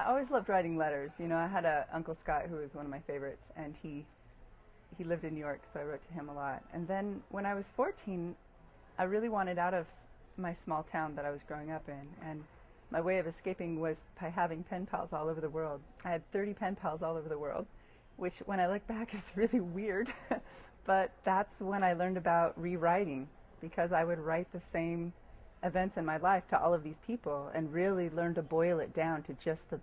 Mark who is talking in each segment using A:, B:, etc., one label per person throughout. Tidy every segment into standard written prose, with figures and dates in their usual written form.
A: I always loved writing letters. You know, I had a Uncle Scott who was one of my favorites, and he lived in New York, so I wrote to him a lot. And then when I was 14, I really wanted out of my small town that I was growing up in, and my way of escaping was by having pen pals all over the world. I had 30 pen pals all over the world, which when I look back is really weird, but that's when I learned about rewriting, because I would write the same events in my life to all of these people and really learn to boil it down to just the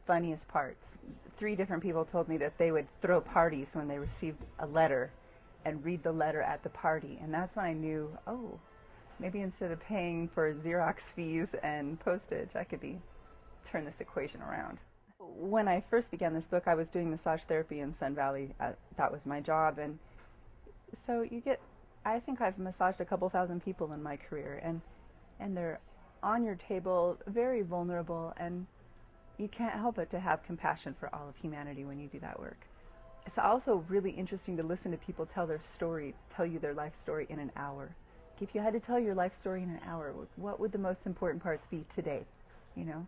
A: funniest parts. 3 different people told me that they would throw parties when they received a letter and read the letter at the party, and that's when I knew, oh, maybe instead of paying for Xerox fees and postage, I could turn this equation around. When I first began this book, I was doing massage therapy in Sun Valley. That was my job, and so I think I've massaged a couple thousand people in my career, and they're on your table, very vulnerable, and you can't help but to have compassion for all of humanity when you do that work. It's also really interesting to listen to people tell you their life story in an hour. If you had to tell your life story in an hour, what would the most important parts be today? You know,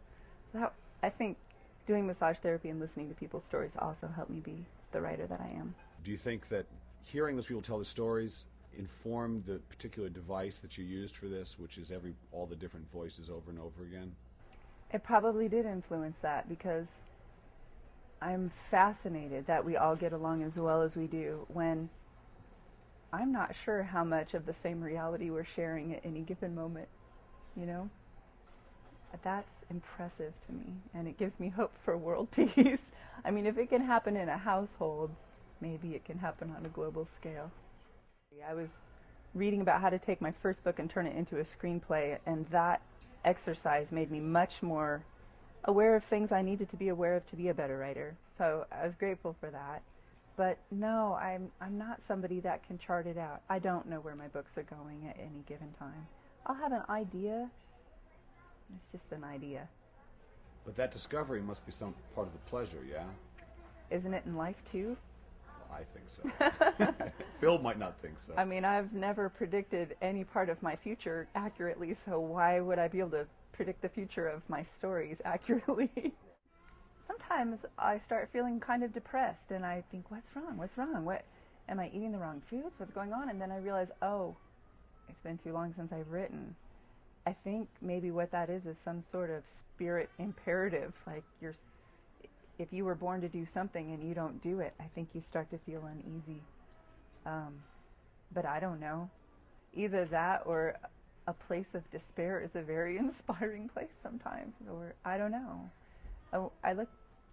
A: so I think doing massage therapy and listening to people's stories also helped me be the writer that I am.
B: Do you think that hearing those people tell the stories informed the particular device that you used for this, which is all the different voices over and over again?
A: It probably did influence that, because I'm fascinated that we all get along as well as we do when I'm not sure how much of the same reality we're sharing at any given moment, you know? That's impressive to me, and it gives me hope for world peace. I mean, if it can happen in a household, maybe it can happen on a global scale. I was reading about how to take my first book and turn it into a screenplay, and that exercise made me much more aware of things I needed to be aware of to be a better writer. So I was grateful for that. But no, I'm not somebody that can chart it out. I don't know where my books are going at any given time. I'll have an idea. It's just an idea.
B: But that discovery must be some part of the pleasure, yeah?
A: Isn't it in life too?
B: Well, I think so. Phil might not think so.
A: I mean, I've never predicted any part of my future accurately, so why would I be able to predict the future of my stories accurately? Sometimes I start feeling kind of depressed, and I think, what's wrong? What's wrong? What, am I eating the wrong foods? What's going on? And then I realize, oh, it's been too long since I've written. I think maybe what that is some sort of spirit imperative. Like if you were born to do something and you don't do it, I think you start to feel uneasy. But I don't know. Either that or a place of despair is a very inspiring place sometimes, or I don't know.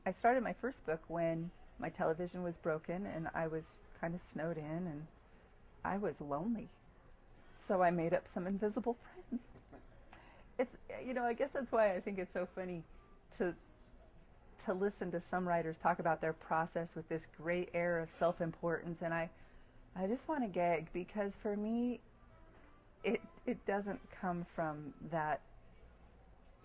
A: I started my first book when my television was broken and I was kind of snowed in and I was lonely. So I made up some invisible friends. It's, I guess that's why I think it's so funny to listen to some writers talk about their process with this great air of self-importance, and I just want to gag, because for me it doesn't come from that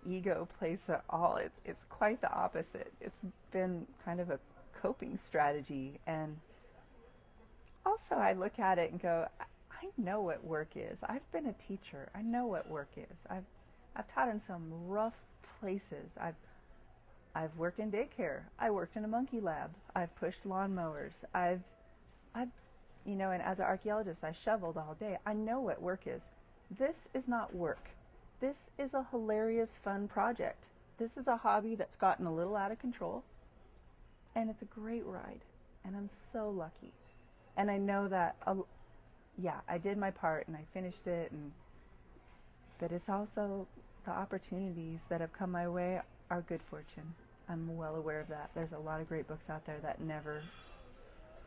A: ego place at all. It's quite the opposite. It's been kind of a coping strategy, and also I look at it and go, I know what work is. I've been a teacher. I know what work is. I've taught in some rough places. I've worked in daycare. I worked in a monkey lab. I've pushed lawnmowers. I've and as an archaeologist, I shoveled all day. I know what work is. This is not work. This is a hilarious, fun project. This is a hobby that's gotten a little out of control, and it's a great ride, and I'm so lucky. And I know that, I did my part, and I finished it, but it's also the opportunities that have come my way are good fortune. I'm well aware of that. There's a lot of great books out there that never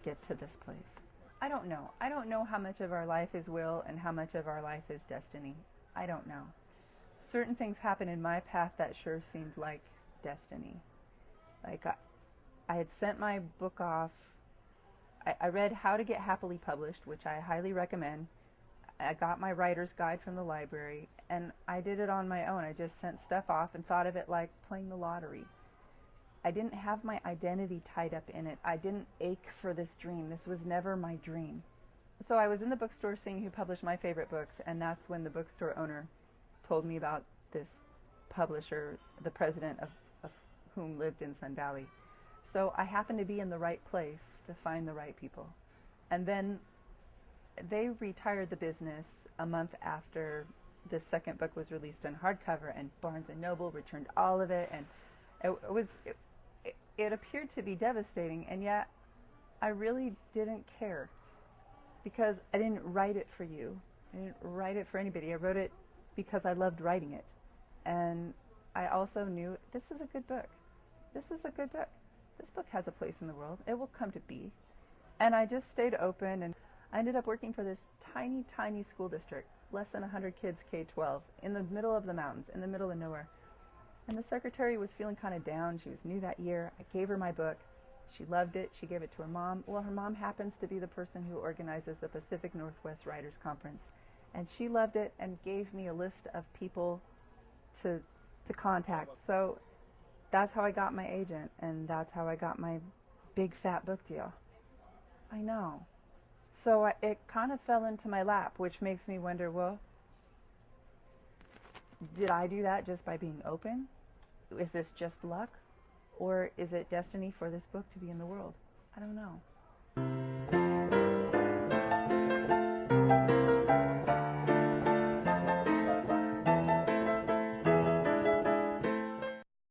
A: get to this place. I don't know. I don't know how much of our life is will and how much of our life is destiny. I don't know. Certain things happen in my path that sure seemed like destiny. Like I had sent my book off. I read How to Get Happily Published, which I highly recommend. I got my writer's guide from the library, and I did it on my own. I just sent stuff off and thought of it like playing the lottery. I didn't have my identity tied up in it. I didn't ache for this dream. This was never my dream. So I was in the bookstore seeing who published my favorite books, and that's when the bookstore owner told me about this publisher, the president of whom lived in Sun Valley. So I happened to be in the right place to find the right people. And then they retired the business a month after the second book was released in hardcover, and Barnes & Noble returned all of it, and it appeared to be devastating, and yet I really didn't care, because I didn't write it for you. I didn't write it for anybody. I wrote it because I loved writing it. And I also knew this is a good book. This is a good book. This book has a place in the world. It will come to be. And I just stayed open, and I ended up working for this tiny, tiny school district, less than 100 kids, K-12, in the middle of the mountains, in the middle of nowhere. And the secretary was feeling kind of down. She was new that year. I gave her my book. She loved it. She gave it to her mom. Well, her mom happens to be the person who organizes the Pacific Northwest Writers Conference. And she loved it and gave me a list of people to contact. So that's how I got my agent, and that's how I got my big fat book deal. I know. So it kind of fell into my lap, which makes me wonder, well, did I do that just by being open? Is this just luck? Or is it destiny for this book to be in the world? I don't know.